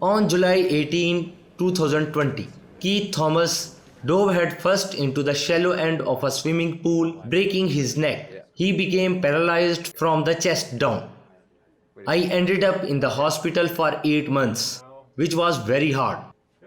On July 18, 2020, Keith Thomas dove headfirst into the shallow end of a swimming pool, breaking his neck. He became paralyzed from the chest down. I ended up in the hospital for 8 months, which was very hard,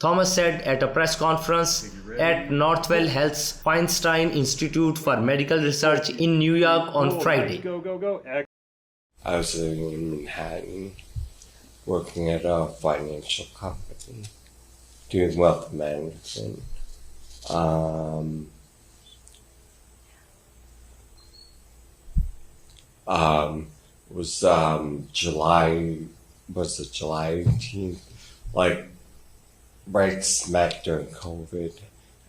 Thomas said at a press conference at Northwell Health's Feinstein Institute for Medical Research in New York on Friday. I was living in Manhattan, working at a financial company, doing wealth management. July 18th? Like, right smack during COVID.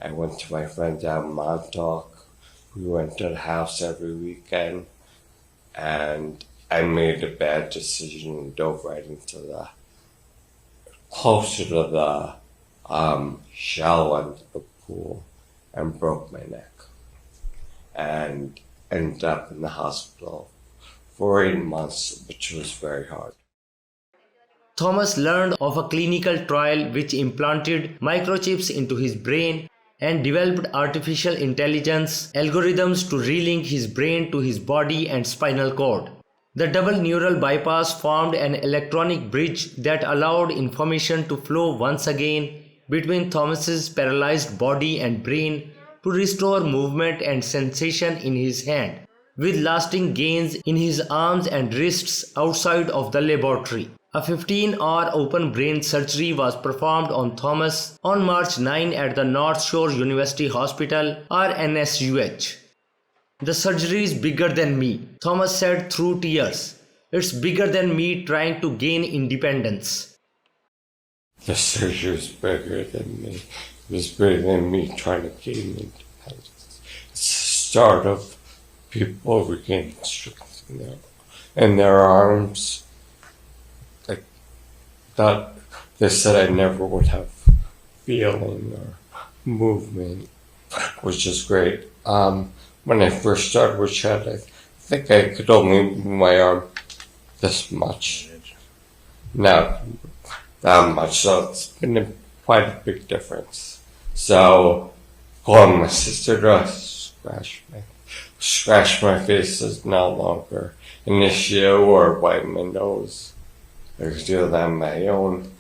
I went to my friend down in Montauk. We went to the house every weekend, and I made a bad decision and dove right into closer to the shallow end of the pool and broke my neck. And ended up in the hospital for 8 months, which was very hard. Thomas learned of a clinical trial which implanted microchips into his brain and developed artificial intelligence algorithms to relink his brain to his body and spinal cord. The double neural bypass formed an electronic bridge that allowed information to flow once again between Thomas's paralyzed body and brain to restore movement and sensation in his hand, with lasting gains in his arms and wrists outside of the laboratory. A 15-hour open brain surgery was performed on Thomas on March 9 at the North Shore University Hospital, or NSUH. The surgery is bigger than me, Thomas said through tears. It's bigger than me trying to gain independence. The surgery was bigger than me. It was bigger than me trying to gain independence. It's the start of people regaining strength in their arms. Like that, they said I never would have feeling or movement, which is great. When I first started with Chad, I think I could only move my arm this much. Not that much, so it's been quite a big difference. So, calling my sister to scratch my face is no longer an issue, or wipe my nose. I could do that on my own.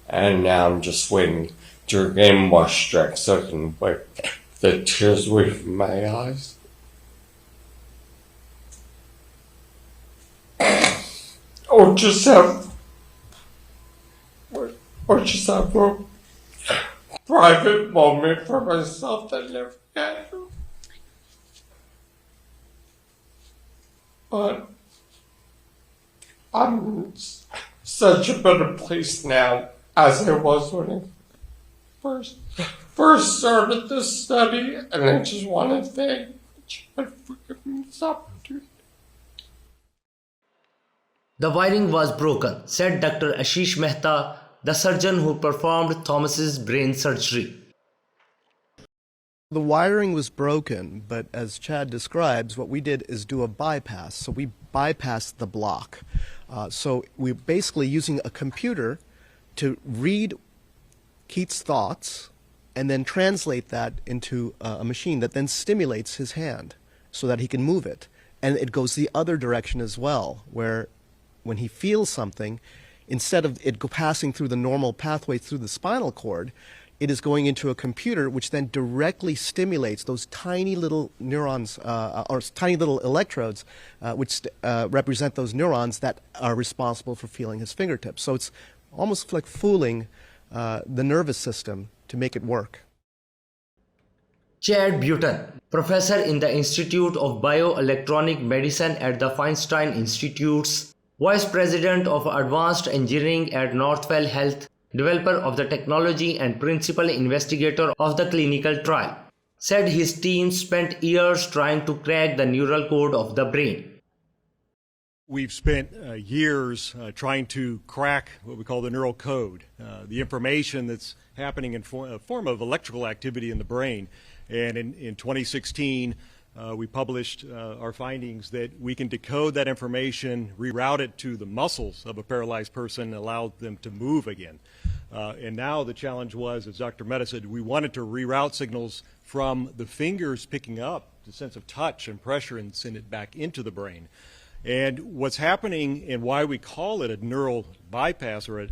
And now I'm just waiting to regain more strength so I can wipe the tears away from my eyes. Or just have a private moment for myself that I never had. But I'm in such a better place now as I was when I first started this study, and I just want to thank Chad for giving me this opportunity. The wiring was broken, said Dr. Ashish Mehta, the surgeon who performed Thomas's brain surgery. The wiring was broken, but as Chad describes, what we did is do a bypass. So we bypassed the block. So we're basically using a computer to read Keith's thoughts and then translate that into a machine that then stimulates his hand so that he can move it. And it goes the other direction as well, where when he feels something, instead of it passing through the normal pathway through the spinal cord, it is going into a computer which then directly stimulates those tiny little neurons, or tiny little electrodes, which represent those neurons that are responsible for feeling his fingertips. So it's almost like fooling the nervous system to make it work. Chad Button, professor in the Institute of Bioelectronic Medicine at the Feinstein Institutes, Vice President of Advanced Engineering at Northwell Health, developer of the technology and principal investigator of the clinical trial, said his team spent years trying to crack the neural code of the brain. We've spent years trying to crack what we call the neural code, the information that's happening in a form of electrical activity in the brain. And in 2016, we published our findings that we can decode that information, reroute it to the muscles of a paralyzed person, and allow them to move again. And now the challenge was, as Dr. Mehta said, we wanted to reroute signals from the fingers picking up the sense of touch and pressure and send it back into the brain. And what's happening and why we call it a neural bypass, or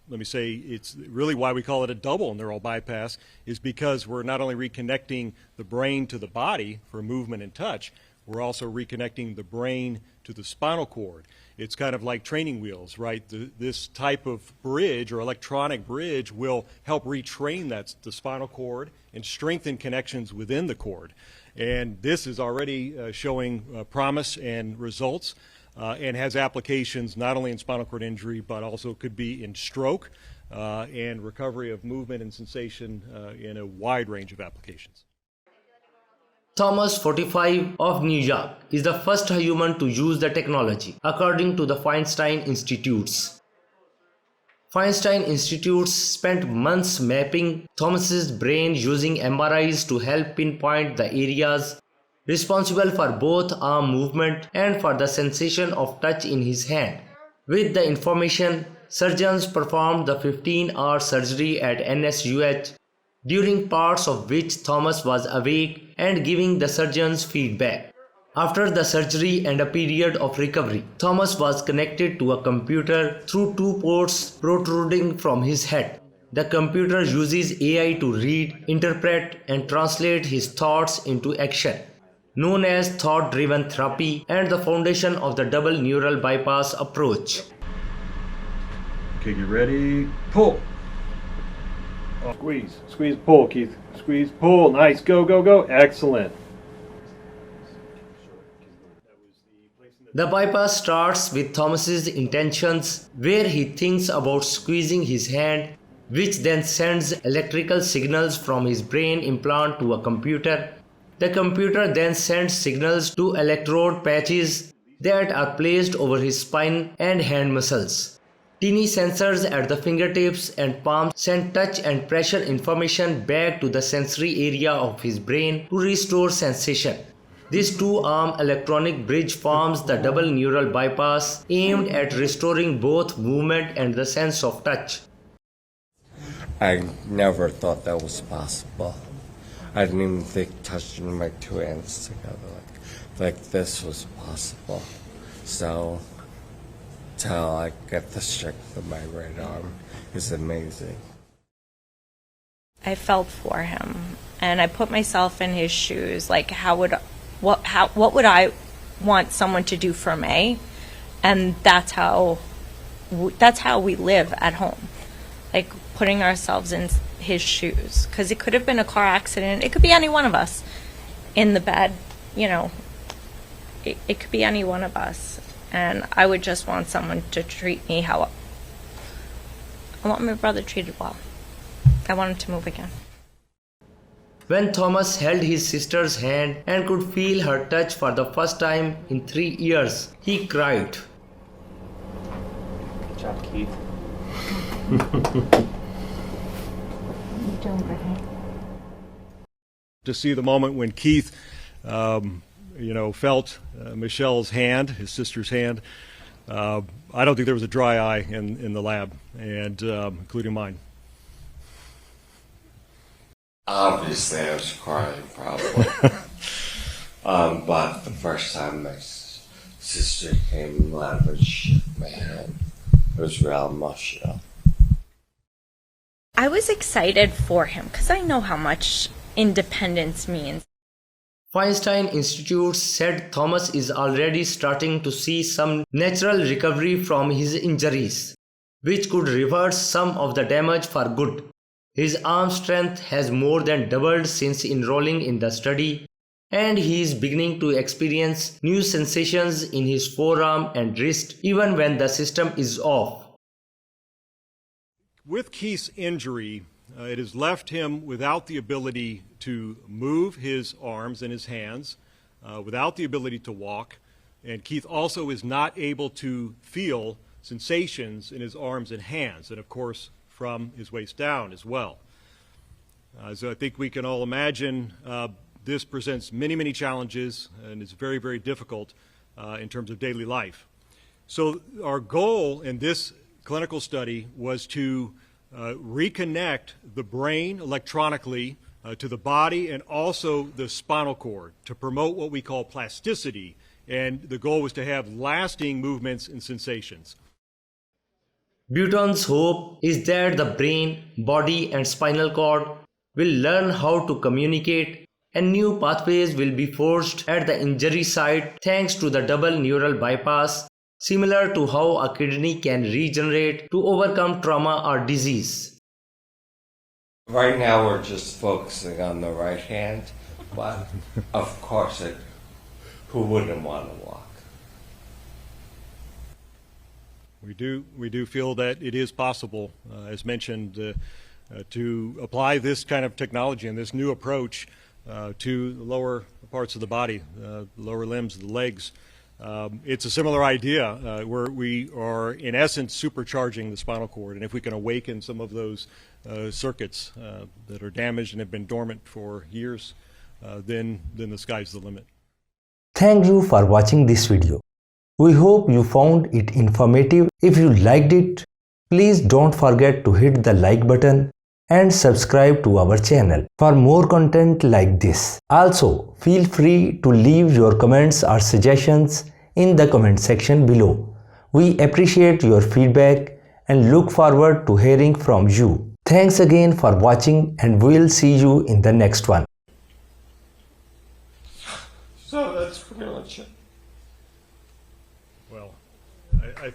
let me say it's really why we call it a double neural bypass, is because we're not only reconnecting the brain to the body for movement and touch, we're also reconnecting the brain to the spinal cord. It's kind of like training wheels, right? This type of bridge or electronic bridge will help retrain the spinal cord and strengthen connections within the cord. And this is already showing promise and results and has applications not only in spinal cord injury, but also could be in stroke and recovery of movement and sensation in a wide range of applications. Thomas, 45, of New York, is the first human to use the technology, according to the Feinstein Institutes. Feinstein Institutes spent months mapping Thomas's brain using MRIs to help pinpoint the areas responsible for both arm movement and for the sensation of touch in his hand. With the information, surgeons performed the 15-hour surgery at NSUH, during parts of which Thomas was awake and giving the surgeons feedback. After the surgery and a period of recovery, Thomas was connected to a computer through 2 ports protruding from his head. The computer uses AI to read, interpret, and translate his thoughts into action, known as thought-driven therapy, and the foundation of the double neural bypass approach. Okay, get ready, pull. Oh, squeeze, squeeze, pull, Keith. Squeeze, pull, nice, go, go, go, excellent. The bypass starts with Thomas's intentions, where he thinks about squeezing his hand, which then sends electrical signals from his brain implant to a computer. The computer then sends signals to electrode patches that are placed over his spine and hand muscles. Teeny sensors at the fingertips and palms send touch and pressure information back to the sensory area of his brain to restore sensation. This 2-arm electronic bridge forms the double neural bypass aimed at restoring both movement and the sense of touch. I never thought that was possible. I didn't even think touching my 2 hands together like this was possible. So till I get the strength of my right arm is amazing. I felt for him, and I put myself in his shoes. Like, what would I want someone to do for me? And that's how we live at home, like putting ourselves in his shoes. Because it could have been a car accident. It could be any one of us in the bed. You know, it could be any one of us. And I would just want someone to treat me how I want my brother treated well. I want him to move again. When Thomas held his sister's hand and could feel her touch for the first time in 3 years, he cried. Good job, Keith. To see the moment when Keith felt Michelle's hand, his sister's hand. I don't think there was a dry eye in the lab, and including mine. Obviously, I was crying, probably. But the first time my sister came alive and shook my hand, it was real emotional. I was excited for him because I know how much independence means. Feinstein Institute said Thomas is already starting to see some natural recovery from his injuries, which could reverse some of the damage for good. His arm strength has more than doubled since enrolling in the study, and he is beginning to experience new sensations in his forearm and wrist even when the system is off. With Keith's injury, it has left him without the ability to move his arms and his hands, without the ability to walk, and Keith also is not able to feel sensations in his arms and hands, and of course from his waist down as well. So I think we can all imagine this presents many, many challenges and is very, very difficult in terms of daily life. So our goal in this clinical study was to reconnect the brain electronically to the body and also the spinal cord to promote what we call plasticity. And the goal was to have lasting movements and sensations. Buton's hope is that the brain, body, and spinal cord will learn how to communicate, and new pathways will be forged at the injury site thanks to the double neural bypass, similar to how a kidney can regenerate to overcome trauma or disease. Right now we're just focusing on the right hand, but of course, who wouldn't want to walk? We do feel that it is possible, as mentioned, to apply this kind of technology and this new approach to the lower parts of the body, the lower limbs, the legs. It's a similar idea where we are, in essence, supercharging the spinal cord. And if we can awaken some of those circuits that are damaged and have been dormant for years, then the sky's the limit. Thank you for watching this video. We hope you found it informative. If you liked it, please don't forget to hit the like button and subscribe to our channel for more content like this. Also, feel free to leave your comments or suggestions in the comment section below. We appreciate your feedback and look forward to hearing from you. Thanks again for watching, and we'll see you in the next one. So that's pretty much it. Well, I